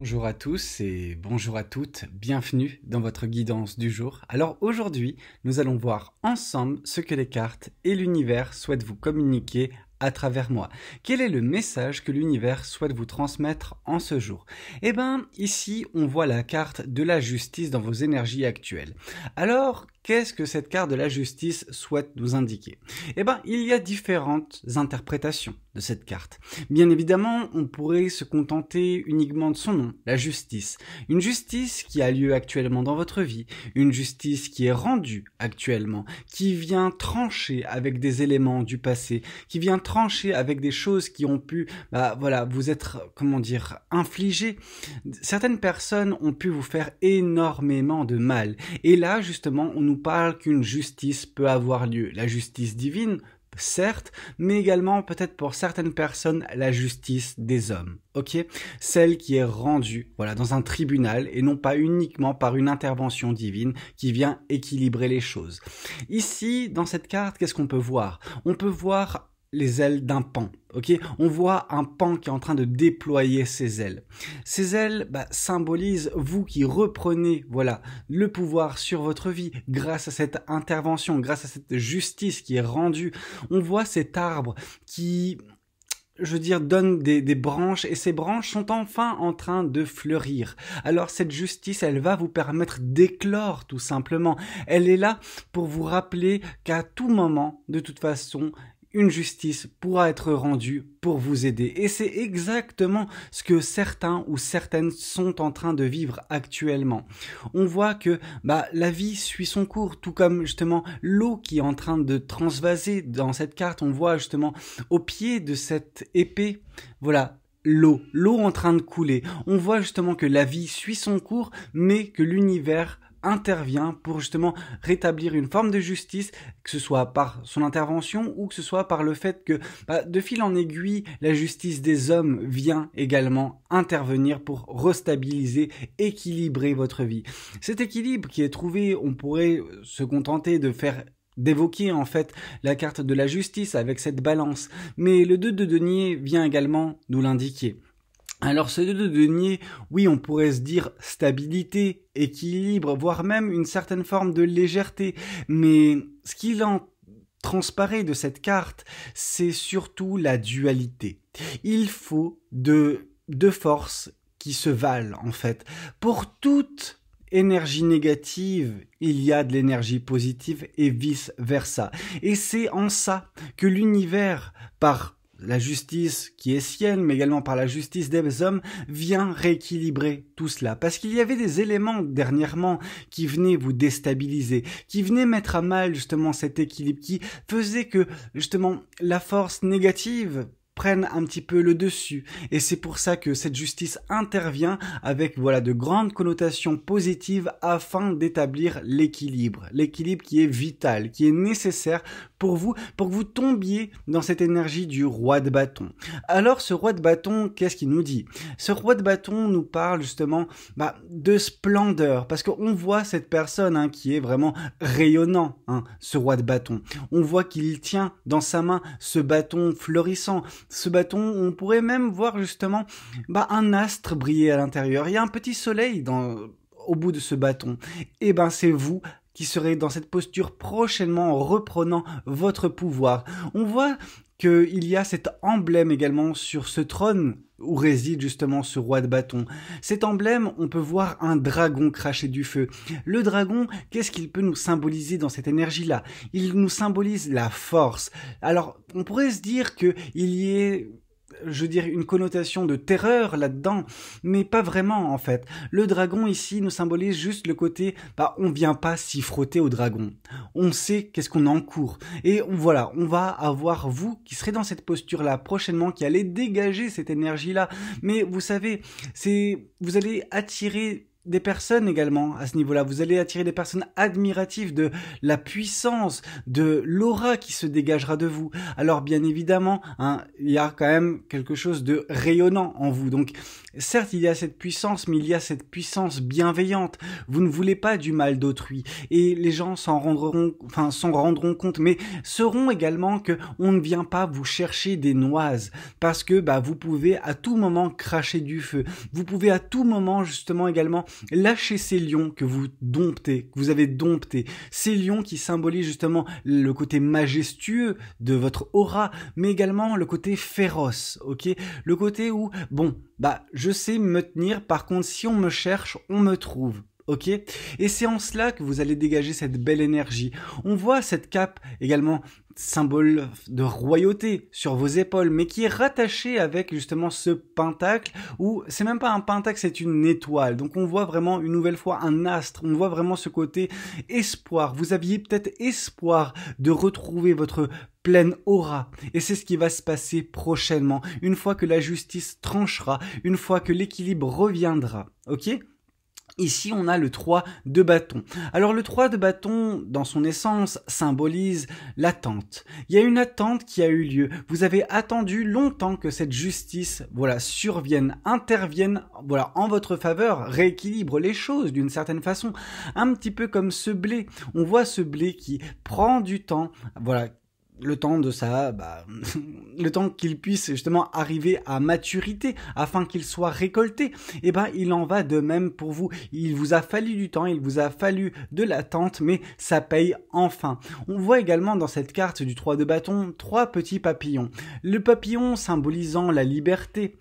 Bonjour à tous et bonjour à toutes, bienvenue dans votre guidance du jour. Alors aujourd'hui, nous allons voir ensemble ce que les cartes et l'univers souhaitent vous communiquer à travers moi. Quel est le message que l'univers souhaite vous transmettre en ce jour? Eh bien, ici, on voit la carte de la justice dans vos énergies actuelles. Alors, qu'est-ce que cette carte de la justice souhaite nous indiquer? Eh bien, il y a différentes interprétations de cette carte. Bien évidemment, on pourrait se contenter uniquement de son nom, la justice. Une justice qui a lieu actuellement dans votre vie, une justice qui est rendue actuellement, qui vient trancher avec des éléments du passé, qui vient trancher avec des choses qui ont pu, vous être, infligées. Certaines personnes ont pu vous faire énormément de mal. Et là, justement, on nous parle qu'une justice peut avoir lieu. La justice divine, certes, mais également peut-être pour certaines personnes la justice des hommes, ok? Celle qui est rendue, dans un tribunal et non pas uniquement par une intervention divine qui vient équilibrer les choses. Ici, dans cette carte, qu'est-ce qu'on peut voir? On peut voir les ailes d'un paon, ok? On voit un paon qui est en train de déployer ses ailes. Ces ailes symbolisent vous qui reprenez, le pouvoir sur votre vie grâce à cette intervention, grâce à cette justice qui est rendue. On voit cet arbre qui, donne des branches et ces branches sont enfin en train de fleurir. Alors cette justice, elle va vous permettre d'éclore tout simplement. Elle est là pour vous rappeler qu'à tout moment, de toute façon, une justice pourra être rendue pour vous aider. Et c'est exactement ce que certains ou certaines sont en train de vivre actuellement. On voit que la vie suit son cours, tout comme justement l'eau qui est en train de transvaser dans cette carte. On voit justement au pied de cette épée, l'eau en train de couler. On voit justement que la vie suit son cours, mais que l'univers intervient pour justement rétablir une forme de justice, que ce soit par son intervention ou que ce soit par le fait que de fil en aiguille, la justice des hommes vient également intervenir pour restabiliser, équilibrer votre vie. Cet équilibre qui est trouvé, on pourrait se contenter d'évoquer en fait la carte de la justice avec cette balance, mais le 2 de denier vient également nous l'indiquer. Alors ce 2 de denier, oui, on pourrait se dire stabilité, équilibre, voire même une certaine forme de légèreté, mais ce qu'il en transparaît de cette carte, c'est surtout la dualité. Il faut deux forces qui se valent en fait. Pour toute énergie négative, il y a de l'énergie positive et vice versa. Et c'est en ça que l'univers, par la justice qui est sienne, mais également par la justice des hommes, vient rééquilibrer tout cela. Parce qu'il y avait des éléments dernièrement qui venaient vous déstabiliser, qui venaient mettre à mal justement cet équilibre, qui faisait que justement la force négative prennent un petit peu le dessus. Et c'est pour ça que cette justice intervient avec de grandes connotations positives afin d'établir l'équilibre. L'équilibre qui est vital, qui est nécessaire pour que vous tombiez dans cette énergie du roi de bâton. Alors ce roi de bâton, qu'est-ce qu'il nous dit? Ce roi de bâton nous parle justement de splendeur, parce qu'on voit cette personne qui est vraiment rayonnant, ce roi de bâton. On voit qu'il tient dans sa main ce bâton fleurissant. Ce bâton, on pourrait même voir justement un astre briller à l'intérieur. Il y a un petit soleil au bout de ce bâton. Et c'est vous qui serez dans cette posture prochainement en reprenant votre pouvoir. On voit qu'il y a cet emblème également sur ce trône où réside justement ce roi de bâton. Cet emblème, on peut voir un dragon cracher du feu. Le dragon, qu'est-ce qu'il peut nous symboliser dans cette énergie-là? Il nous symbolise la force. Alors, on pourrait se dire qu'il y ait une connotation de terreur là-dedans, mais pas vraiment en fait. Le dragon ici nous symbolise juste le côté, on vient pas s'y frotter au dragon. On sait qu'est-ce qu'on encourt. Et on va avoir vous qui serez dans cette posture-là prochainement, qui allez dégager cette énergie-là. Mais vous savez, vous allez attirer des personnes également à ce niveau-là. Vous allez attirer des personnes admiratives de la puissance, de l'aura qui se dégagera de vous. Alors bien évidemment, hein, il y a quand même quelque chose de rayonnant en vous. Donc certes, il y a cette puissance, mais il y a cette puissance bienveillante. Vous ne voulez pas du mal d'autrui. Et les gens s'en rendront compte, mais sauront également que on ne vient pas vous chercher des noises. Parce que vous pouvez à tout moment cracher du feu. Vous pouvez à tout moment justement également lâchez ces lions que vous avez domptés, ces lions qui symbolisent justement le côté majestueux de votre aura, mais également le côté féroce, ok? Le côté où, je sais me tenir, par contre, si on me cherche, on me trouve. Ok, et c'est en cela que vous allez dégager cette belle énergie. On voit cette cape également symbole de royauté sur vos épaules, mais qui est rattachée avec justement ce pentacle, où c'est même pas un pentacle, c'est une étoile. Donc on voit vraiment une nouvelle fois un astre, on voit vraiment ce côté espoir. Vous aviez peut-être espoir de retrouver votre pleine aura. Et c'est ce qui va se passer prochainement, une fois que la justice tranchera, une fois que l'équilibre reviendra. Ok ? Ici, on a le 3 de bâton. Alors, le 3 de bâton, dans son essence, symbolise l'attente. Il y a une attente qui a eu lieu. Vous avez attendu longtemps que cette justice, survienne, intervienne, en votre faveur, rééquilibre les choses d'une certaine façon. Un petit peu comme ce blé. On voit ce blé qui prend du temps, le temps de le temps qu'il puisse justement arriver à maturité afin qu'il soit récolté. Il en va de même pour vous. Il vous a fallu du temps, il vous a fallu de l'attente, mais ça paye enfin. On voit également dans cette carte du 3 de bâton 3 petits papillons. Le papillon symbolisant la liberté.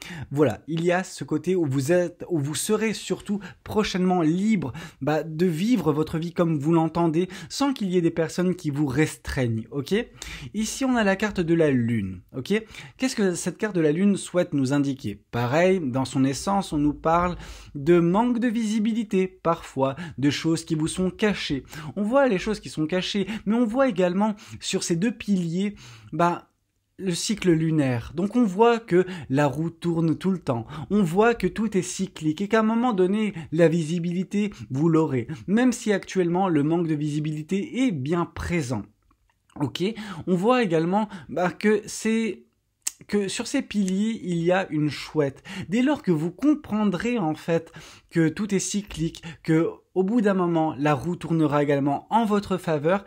Il y a ce côté où vous serez surtout prochainement libre de vivre votre vie comme vous l'entendez, sans qu'il y ait des personnes qui vous restreignent, ok ? Ici, on a la carte de la Lune, ok ? Qu'est-ce que cette carte de la Lune souhaite nous indiquer ? Pareil, dans son essence, on nous parle de manque de visibilité, parfois, de choses qui vous sont cachées. On voit les choses qui sont cachées, mais on voit également sur ces deux piliers, le cycle lunaire. Donc on voit que la roue tourne tout le temps. On voit que tout est cyclique et qu'à un moment donné, la visibilité, vous l'aurez. Même si actuellement, le manque de visibilité est bien présent. Ok, on voit également que sur ces piliers, il y a une chouette. Dès lors que vous comprendrez en fait que tout est cyclique, que au bout d'un moment, la roue tournera également en votre faveur,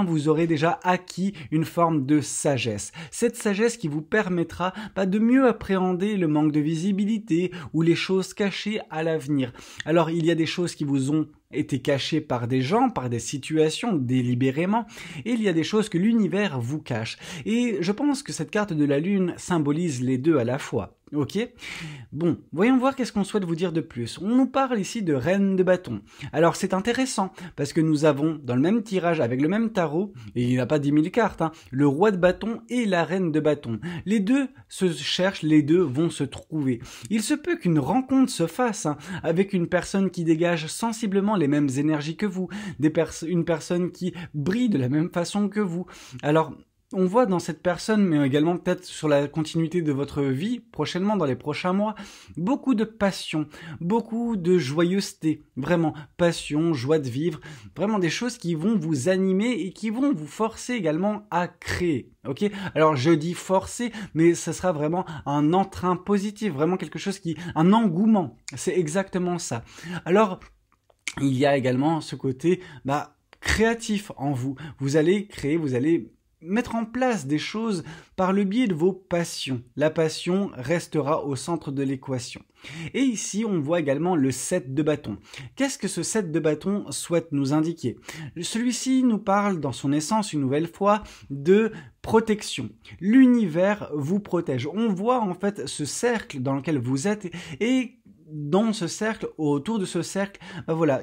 vous aurez déjà acquis une forme de sagesse. Cette sagesse qui vous permettra de mieux appréhender le manque de visibilité ou les choses cachées à l'avenir. Alors, il y a des choses qui vous ont été cachées par des gens, par des situations délibérément, et il y a des choses que l'univers vous cache. Et je pense que cette carte de la Lune symbolise les deux à la fois. Ok ? Bon, voyons voir qu'est-ce qu'on souhaite vous dire de plus. On nous parle ici de reine de bâton. Alors c'est intéressant, parce que nous avons dans le même tirage avec le même tarot, et il n'y a pas 10 000 cartes, le roi de bâton et la reine de bâton. Les deux se cherchent, les deux vont se trouver. Il se peut qu'une rencontre se fasse avec une personne qui dégage sensiblement les mêmes énergies que vous, une personne qui brille de la même façon que vous. Alors, on voit dans cette personne, mais également peut-être sur la continuité de votre vie, prochainement, dans les prochains mois, beaucoup de passion, beaucoup de joyeuseté, vraiment passion, joie de vivre, vraiment des choses qui vont vous animer et qui vont vous forcer également à créer. Ok ? Alors je dis forcer, mais ce sera vraiment un entrain positif, vraiment quelque chose un engouement. C'est exactement ça. Alors, il y a également ce côté, créatif en vous. Vous allez créer, vous allez mettre en place des choses par le biais de vos passions. La passion restera au centre de l'équation. Et ici, on voit également le 7 de bâton. Qu'est-ce que ce 7 de bâton souhaite nous indiquer ? Celui-ci nous parle, dans son essence, une nouvelle fois, de protection. L'univers vous protège. On voit en fait ce cercle dans lequel vous êtes et dans ce cercle, autour de ce cercle,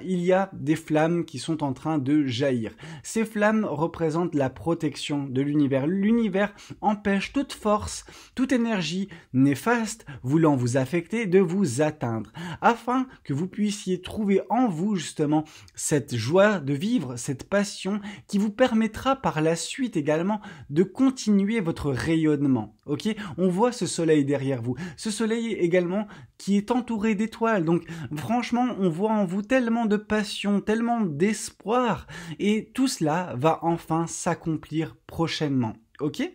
il y a des flammes qui sont en train de jaillir. Ces flammes représentent la protection de l'univers. L'univers empêche toute force, toute énergie néfaste voulant vous affecter de vous atteindre, afin que vous puissiez trouver en vous justement cette joie de vivre, cette passion qui vous permettra par la suite également de continuer votre rayonnement. Ok ? On voit ce soleil derrière vous. Ce soleil également qui est entouré entouré d'étoiles. Donc franchement, on voit en vous tellement de passion, tellement d'espoir, et tout cela va enfin s'accomplir prochainement. Ok?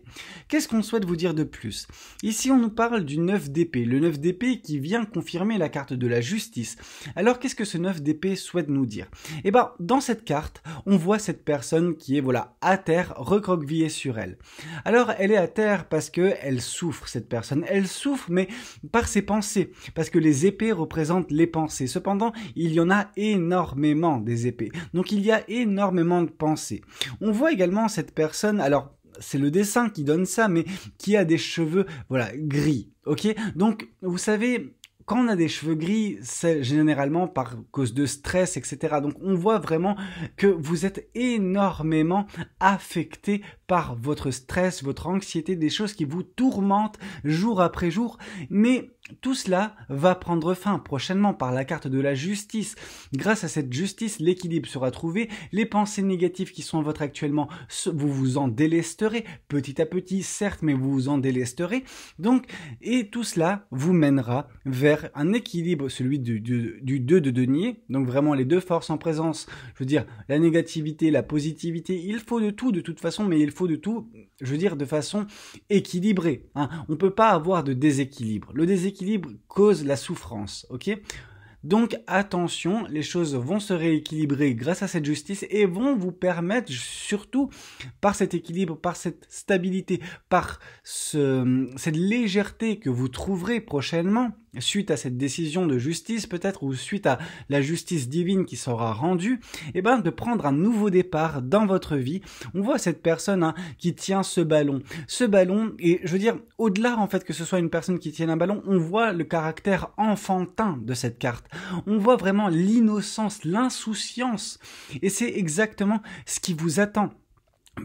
Qu'est-ce qu'on souhaite vous dire de plus? Ici, on nous parle du 9 d'épée. Le 9 d'épée qui vient confirmer la carte de la justice. Alors, qu'est-ce que ce 9 d'épée souhaite nous dire? Eh ben, dans cette carte, on voit cette personne qui est, voilà, à terre, recroquevillée sur elle. Alors, elle est à terre parce que elle souffre, cette personne. Elle souffre, mais par ses pensées. Parce que les épées représentent les pensées. Cependant, il y en a énormément des épées. Donc, il y a énormément de pensées. On voit également cette personne, alors, c'est le dessin qui donne ça, mais qui a des cheveux, voilà, gris, ok? Donc, vous savez, quand on a des cheveux gris, c'est généralement par cause de stress, etc. Donc, on voit vraiment que vous êtes énormément affecté par votre stress, votre anxiété, des choses qui vous tourmentent jour après jour, mais tout cela va prendre fin prochainement par la carte de la justice. Grâce à cette justice, l'équilibre sera trouvé. Les pensées négatives qui sont en votre actuellement, vous vous en délesterez petit à petit, certes, mais vous vous en délesterez. Donc, et tout cela vous mènera vers un équilibre, celui du 2 de denier. Donc vraiment les deux forces en présence. Je veux dire, la négativité, la positivité. Il faut de tout de toute façon, mais il faut de tout, je veux dire, de façon équilibrée. Hein. On ne peut pas avoir de déséquilibre. Le déséquilibre cause la souffrance, ok? Donc attention, les choses vont se rééquilibrer grâce à cette justice et vont vous permettre, surtout par cet équilibre, par cette stabilité, par cette légèreté que vous trouverez prochainement, suite à cette décision de justice peut-être, ou suite à la justice divine qui sera rendue, et ben de prendre un nouveau départ dans votre vie. On voit cette personne qui tient ce ballon, et je veux dire, au-delà en fait que ce soit une personne qui tienne un ballon, on voit le caractère enfantin de cette carte. On voit vraiment l'innocence, l'insouciance, et c'est exactement ce qui vous attend.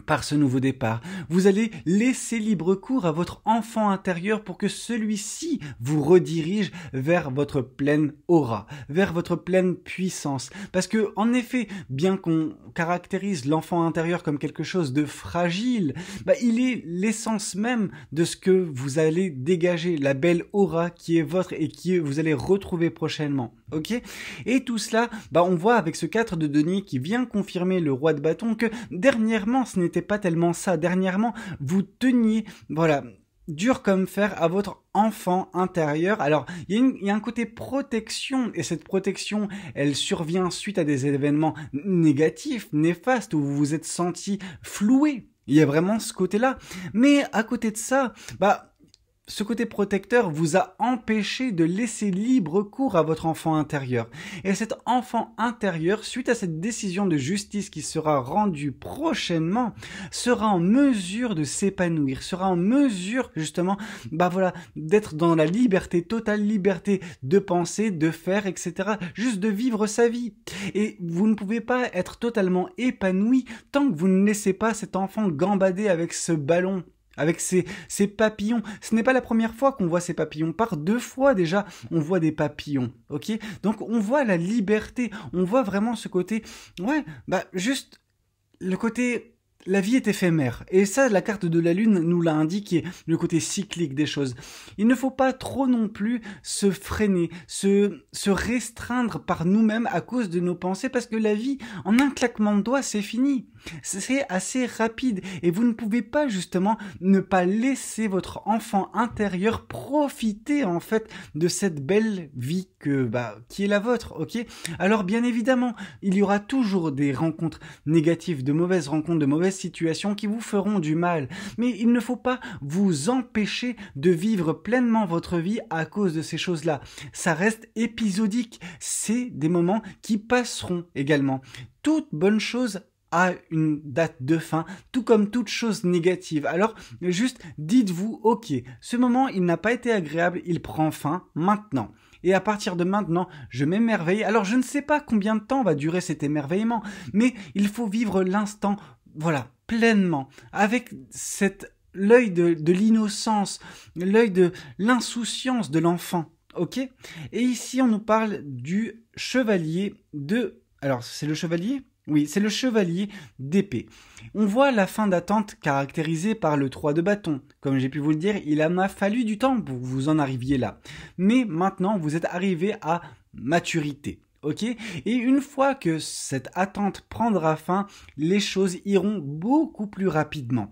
Par ce nouveau départ, vous allez laisser libre cours à votre enfant intérieur pour que celui-ci vous redirige vers votre pleine aura, vers votre pleine puissance. Parce que, en effet, bien qu'on caractérise l'enfant intérieur comme quelque chose de fragile, il est l'essence même de ce que vous allez dégager, la belle aura qui est votre et vous allez retrouver prochainement. Ok? Et tout cela, on voit avec ce 4 de denier qui vient confirmer le roi de bâton que dernièrement, ce n'était pas tellement ça. Dernièrement, vous teniez, voilà, dur comme fer à votre enfant intérieur. Alors, il y a un côté protection, et cette protection, elle survient suite à des événements négatifs, néfastes, où vous vous êtes senti floué. Il y a vraiment ce côté-là. Mais à côté de ça, ce côté protecteur vous a empêché de laisser libre cours à votre enfant intérieur. Et cet enfant intérieur, suite à cette décision de justice qui sera rendue prochainement, sera en mesure de s'épanouir, sera en mesure justement, d'être dans la liberté, totale liberté de penser, de faire, etc. Juste de vivre sa vie. Et vous ne pouvez pas être totalement épanoui tant que vous ne laissez pas cet enfant gambader avec ce ballon, avec ces papillons. Ce n'est pas la première fois qu'on voit ces papillons. Par 2 fois déjà, on voit des papillons. Ok? Donc on voit la liberté. On voit vraiment ce côté. Juste le côté. La vie est éphémère. Et ça, la carte de la Lune nous l'a indiqué, le côté cyclique des choses. Il ne faut pas trop non plus se freiner, se restreindre par nous-mêmes à cause de nos pensées, parce que la vie, en un claquement de doigts, c'est fini. C'est assez rapide. Et vous ne pouvez pas, justement, ne pas laisser votre enfant intérieur profiter, en fait, de cette belle vie qui est la vôtre, ok? Alors, bien évidemment, il y aura toujours des rencontres négatives, de mauvaises rencontres, de mauvaises situations qui vous feront du mal. Mais il ne faut pas vous empêcher de vivre pleinement votre vie à cause de ces choses-là. Ça reste épisodique. C'est des moments qui passeront également. Toute bonne chose a une date de fin, tout comme toute chose négative. Alors, juste dites-vous, ok, ce moment, il n'a pas été agréable, il prend fin maintenant. Et à partir de maintenant, je m'émerveille. Alors, je ne sais pas combien de temps va durer cet émerveillement, mais il faut vivre l'instant, pleinement, avec l'œil de l'innocence, l'œil de l'insouciance de l'enfant, ok? Et ici, on nous parle du chevalier de... Alors, c'est le chevalier ? Oui, c'est le chevalier d'épée. On voit la fin d'attente caractérisée par le 3 de bâton. Comme j'ai pu vous le dire, il en a fallu du temps pour que vous en arriviez là. Mais maintenant, vous êtes arrivé à maturité. Ok? Et une fois que cette attente prendra fin, les choses iront beaucoup plus rapidement.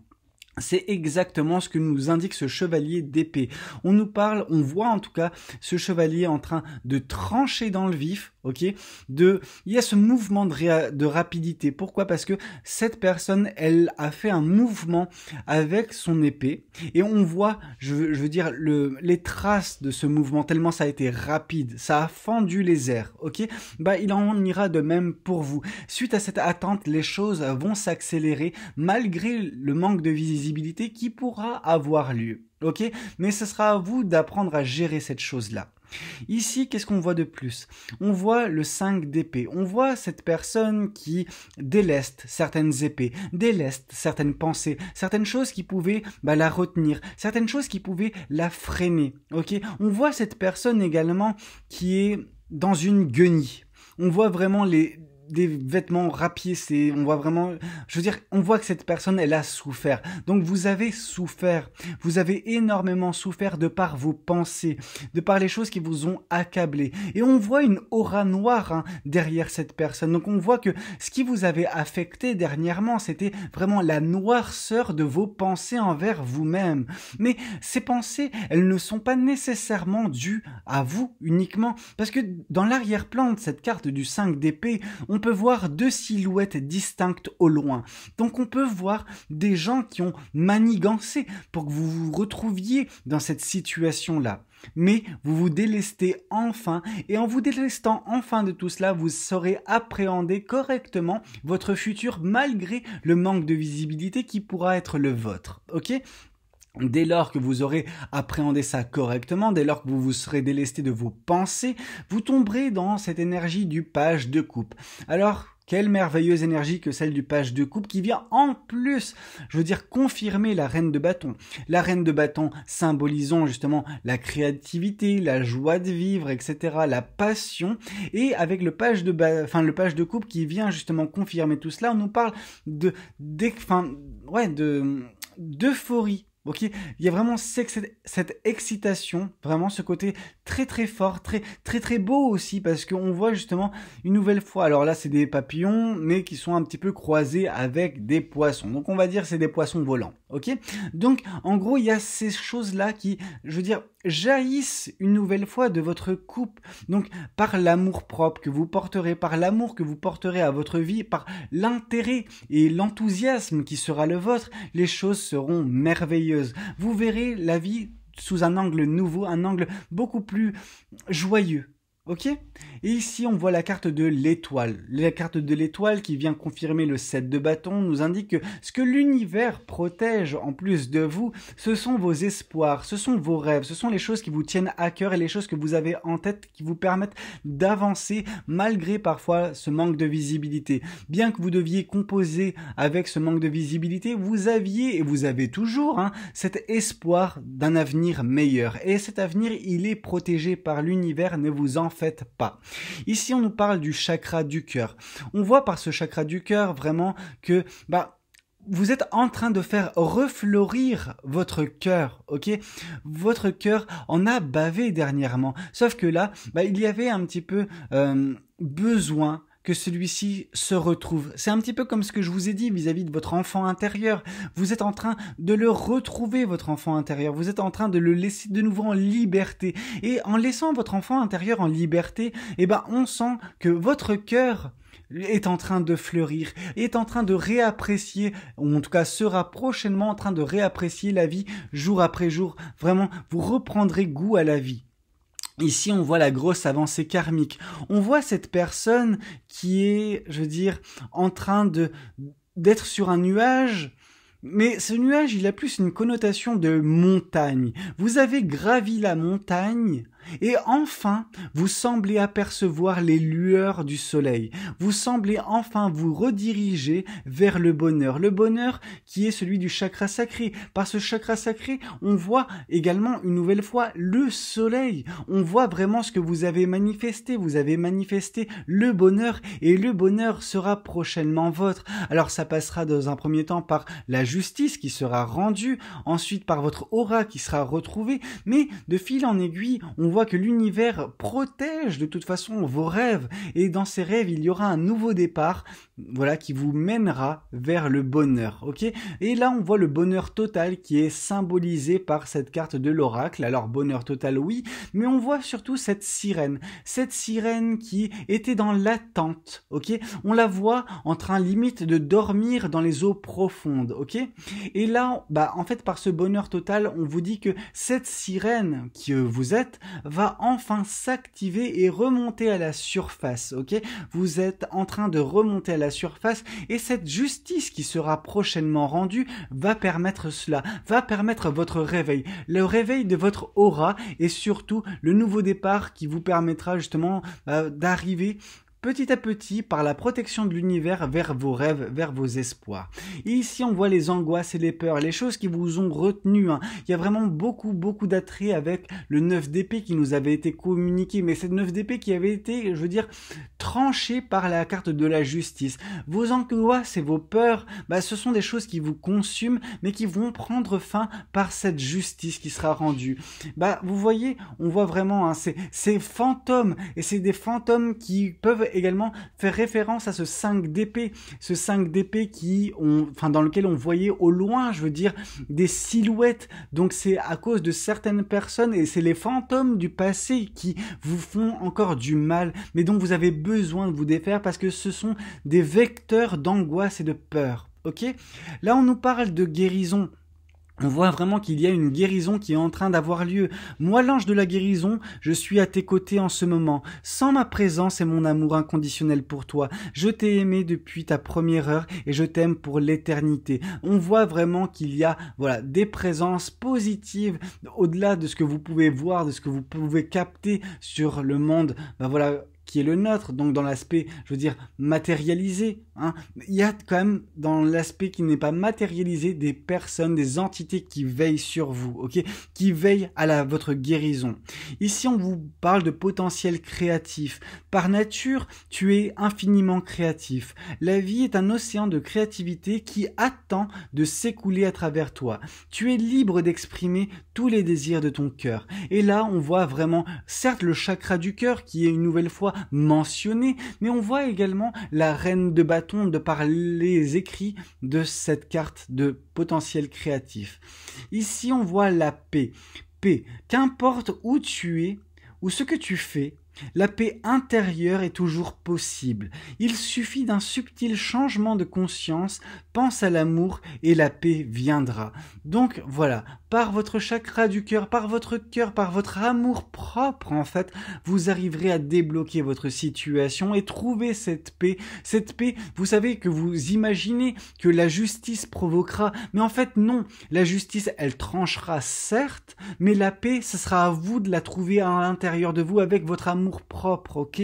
C'est exactement ce que nous indique ce chevalier d'épée. On nous parle, on voit en tout cas ce chevalier en train de trancher dans le vif, ok? Il y a ce mouvement de rapidité. Pourquoi? Parce que cette personne, elle a fait un mouvement avec son épée et on voit, je veux dire, les traces de ce mouvement tellement ça a été rapide, ça a fendu les airs, ok? Il en ira de même pour vous. Suite à cette attente, les choses vont s'accélérer malgré le manque de visibilité qui pourra avoir lieu, ok? Mais ce sera à vous d'apprendre à gérer cette chose-là. Ici, qu'est-ce qu'on voit de plus? On voit le 5 d'épée. On voit cette personne qui déleste certaines épées, déleste certaines pensées, certaines choses qui pouvaient la retenir, certaines choses qui pouvaient la freiner, ok? On voit cette personne également qui est dans une guenille. On voit vraiment des vêtements rapiécés, on voit vraiment, je veux dire, on voit que cette personne, elle a souffert. Donc vous avez souffert, vous avez énormément souffert de par vos pensées, de par les choses qui vous ont accablé. Et on voit une aura noire derrière cette personne. Donc on voit que ce qui vous avait affecté dernièrement, c'était vraiment la noirceur de vos pensées envers vous-même. Mais ces pensées, elles ne sont pas nécessairement dues à vous uniquement, parce que dans l'arrière-plan de cette carte du 5 d'épée, on peut voir deux silhouettes distinctes au loin. Donc on peut voir des gens qui ont manigancé pour que vous vous retrouviez dans cette situation-là. Mais vous vous délestez enfin, et en vous délestant enfin de tout cela, vous saurez appréhender correctement votre futur malgré le manque de visibilité qui pourra être le vôtre. Ok ? Dès lors que vous aurez appréhendé ça correctement, dès lors que vous vous serez délesté de vos pensées, vous tomberez dans cette énergie du page de coupe. Alors, quelle merveilleuse énergie que celle du page de coupe qui vient en plus, je veux dire, confirmer la reine de bâton. La reine de bâton symbolisant justement la créativité, la joie de vivre, etc., la passion. Et avec le page de coupe qui vient justement confirmer tout cela, on nous parle d'euphorie. Ok, il y a vraiment cette excitation, vraiment ce côté très très fort, très très très beau aussi, parce qu'on voit justement une nouvelle fois, alors là c'est des papillons, mais qui sont un petit peu croisés avec des poissons, donc on va dire c'est des poissons volants, ok? Donc en gros il y a ces choses-là qui, je veux dire, jaillissent une nouvelle fois de votre coupe, donc par l'amour propre que vous porterez, par l'amour que vous porterez à votre vie, par l'intérêt et l'enthousiasme qui sera le vôtre, les choses seront merveilleuses. Vous verrez la vie sous un angle nouveau, un angle beaucoup plus joyeux. Ok? Et ici, on voit la carte de l'étoile. La carte de l'étoile qui vient confirmer le 7 de bâton nous indique que ce que l'univers protège en plus de vous, ce sont vos espoirs, ce sont vos rêves, ce sont les choses qui vous tiennent à cœur et les choses que vous avez en tête qui vous permettent d'avancer malgré parfois ce manque de visibilité. Bien que vous deviez composer avec ce manque de visibilité, vous aviez et vous avez toujours cet espoir d'un avenir meilleur. Et cet avenir, il est protégé par l'univers, ne vous en faites pas. Ici, on nous parle du chakra du cœur. On voit par ce chakra du cœur vraiment que vous êtes en train de faire refleurir votre cœur, ok? Votre cœur en a bavé dernièrement. Sauf que là, il y avait un petit peu besoin que celui-ci se retrouve. C'est un petit peu comme ce que je vous ai dit vis-à-vis de votre enfant intérieur. Vous êtes en train de le retrouver, votre enfant intérieur. Vous êtes en train de le laisser de nouveau en liberté. Et en laissant votre enfant intérieur en liberté, on sent que votre cœur est en train de fleurir, est en train de réapprécier, ou en tout cas sera prochainement en train de réapprécier la vie jour après jour. Vraiment, vous reprendrez goût à la vie. Ici, on voit la grosse avancée karmique. On voit cette personne qui est, je veux dire, en train d'être sur un nuage, mais ce nuage, il a plus une connotation de montagne. Vous avez gravi la montagne, Et enfin, vous semblez apercevoir les lueurs du soleil. Vous semblez enfin vous rediriger vers le bonheur qui est celui du chakra sacré. Par ce chakra sacré, on voit également une nouvelle fois le soleil. On voit vraiment ce que vous avez manifesté. Vous avez manifesté le bonheur et le bonheur sera prochainement vôtre. Alors ça passera dans un premier temps par la justice qui sera rendue, ensuite par votre aura qui sera retrouvée, mais de fil en aiguille, on voit que l'univers protège de toute façon vos rêves et dans ces rêves il y aura un nouveau départ, voilà, qui vous mènera vers le bonheur, ok? Et là on voit le bonheur total qui est symbolisé par cette carte de l'oracle. Alors bonheur total oui, mais on voit surtout cette sirène qui était dans l'attente, ok? On la voit en train limite de dormir dans les eaux profondes, ok? Et là, en fait par ce bonheur total, on vous dit que cette sirène que vous êtes va enfin s'activer et remonter à la surface, ok? Vous êtes en train de remonter à la surface et cette justice qui sera prochainement rendue va permettre cela, va permettre votre réveil, le réveil de votre aura et surtout le nouveau départ qui vous permettra justement d'arriver petit à petit, par la protection de l'univers, vers vos rêves, vers vos espoirs. Et ici, on voit les angoisses et les peurs, les choses qui vous ont retenu. Il y a vraiment beaucoup d'attrait avec le 9 d'épée qui nous avait été communiqué, mais c'est le 9 d'épée qui avait été, je veux dire, tranché par la carte de la justice. Vos angoisses et vos peurs, ce sont des choses qui vous consument, mais qui vont prendre fin par cette justice qui sera rendue. Vous voyez, on voit vraiment ces fantômes, et c'est des fantômes qui peuvent également faire référence à ce 5 d'épée, dans lequel on voyait au loin, je veux dire, des silhouettes. Donc c'est à cause de certaines personnes et c'est les fantômes du passé qui vous font encore du mal, mais dont vous avez besoin de vous défaire parce que ce sont des vecteurs d'angoisse et de peur. Ok ? Là, on nous parle de guérison. On voit vraiment qu'il y a une guérison qui est en train d'avoir lieu. Moi, l'ange de la guérison, je suis à tes côtés en ce moment. Sans ma présence et mon amour inconditionnel pour toi, je t'ai aimé depuis ta première heure et je t'aime pour l'éternité. On voit vraiment qu'il y a, des présences positives au-delà de ce que vous pouvez voir, de ce que vous pouvez capter sur le monde. Qui est le nôtre, donc dans l'aspect, je veux dire, matérialisé. Il y a quand même, dans l'aspect qui n'est pas matérialisé, des personnes, des entités qui veillent sur vous, ok, qui veillent à votre guérison. Ici, on vous parle de potentiel créatif. Par nature, tu es infiniment créatif. La vie est un océan de créativité qui attend de s'écouler à travers toi. Tu es libre d'exprimer tous les désirs de ton cœur. Et là, on voit vraiment, certes, le chakra du cœur qui est une nouvelle fois mentionné, mais on voit également la reine de bâton de par les écrits de cette carte de potentiel créatif. Ici, on voit la paix. Paix. Qu'importe où tu es ou ce que tu fais, la paix intérieure est toujours possible. Il suffit d'un subtil changement de conscience, pense à l'amour et la paix viendra. Donc voilà, par votre chakra du cœur, par votre amour propre en fait, vous arriverez à débloquer votre situation et trouver cette paix. Cette paix, vous savez que vous imaginez que la justice provoquera, mais en fait non, la justice elle tranchera certes, mais la paix, ce sera à vous de la trouver à l'intérieur de vous avec votre amour propre, ok?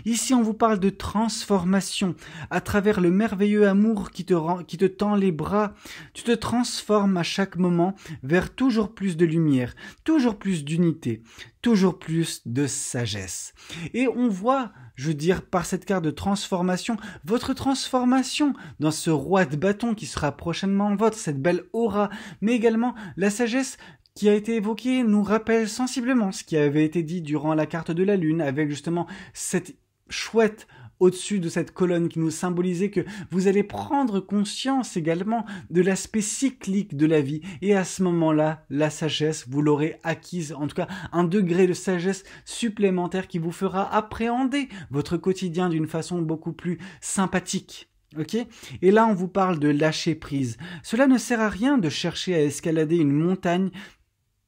Ici, on vous parle de transformation. À travers le merveilleux amour qui te tend les bras, tu te transformes à chaque moment vers toujours plus de lumière, toujours plus d'unité, toujours plus de sagesse. Et on voit, je veux dire, par cette carte de transformation, votre transformation dans ce roi de bâton qui sera prochainement votre, cette belle aura, mais également la sagesse qui a été évoqué nous rappelle sensiblement ce qui avait été dit durant la carte de la lune avec justement cette chouette au-dessus de cette colonne qui nous symbolisait que vous allez prendre conscience également de l'aspect cyclique de la vie et à ce moment-là, la sagesse, vous l'aurez acquise, en tout cas un degré de sagesse supplémentaire qui vous fera appréhender votre quotidien d'une façon beaucoup plus sympathique. Ok ? Et là, on vous parle de lâcher prise. Cela ne sert à rien de chercher à escalader une montagne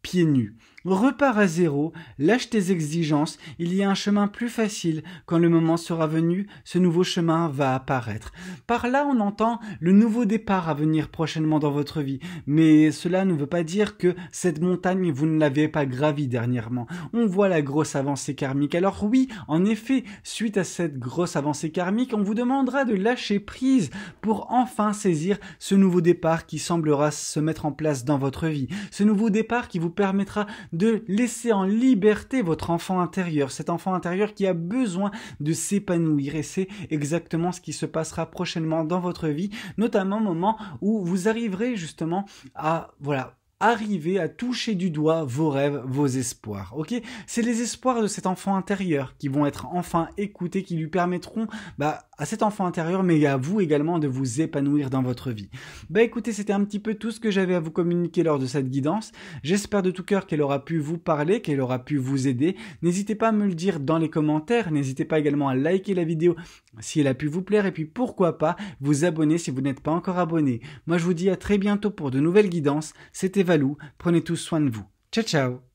pieds nus. repars à zéro, lâche tes exigences, il y a un chemin plus facile. Quand le moment sera venu, ce nouveau chemin va apparaître. Par là, on entend le nouveau départ à venir prochainement dans votre vie. Mais cela ne veut pas dire que cette montagne, vous ne l'avez pas gravie dernièrement. On voit la grosse avancée karmique. Alors oui, en effet, suite à cette grosse avancée karmique, on vous demandera de lâcher prise pour enfin saisir ce nouveau départ qui semblera se mettre en place dans votre vie. Ce nouveau départ qui vous permettra de laisser en liberté votre enfant intérieur, cet enfant intérieur qui a besoin de s'épanouir, et c'est exactement ce qui se passera prochainement dans votre vie, notamment au moment où vous arriverez justement à, arriver à toucher du doigt vos rêves, vos espoirs, ok? C'est les espoirs de cet enfant intérieur qui vont être enfin écoutés, qui lui permettront, à cet enfant intérieur, mais à vous également de vous épanouir dans votre vie. Écoutez, c'était un petit peu tout ce que j'avais à vous communiquer lors de cette guidance. J'espère de tout cœur qu'elle aura pu vous parler, qu'elle aura pu vous aider. N'hésitez pas à me le dire dans les commentaires, n'hésitez pas également à liker la vidéo si elle a pu vous plaire, et puis pourquoi pas vous abonner si vous n'êtes pas encore abonné. Moi je vous dis à très bientôt pour de nouvelles guidances. C'était Valou, prenez tous soin de vous. Ciao ciao.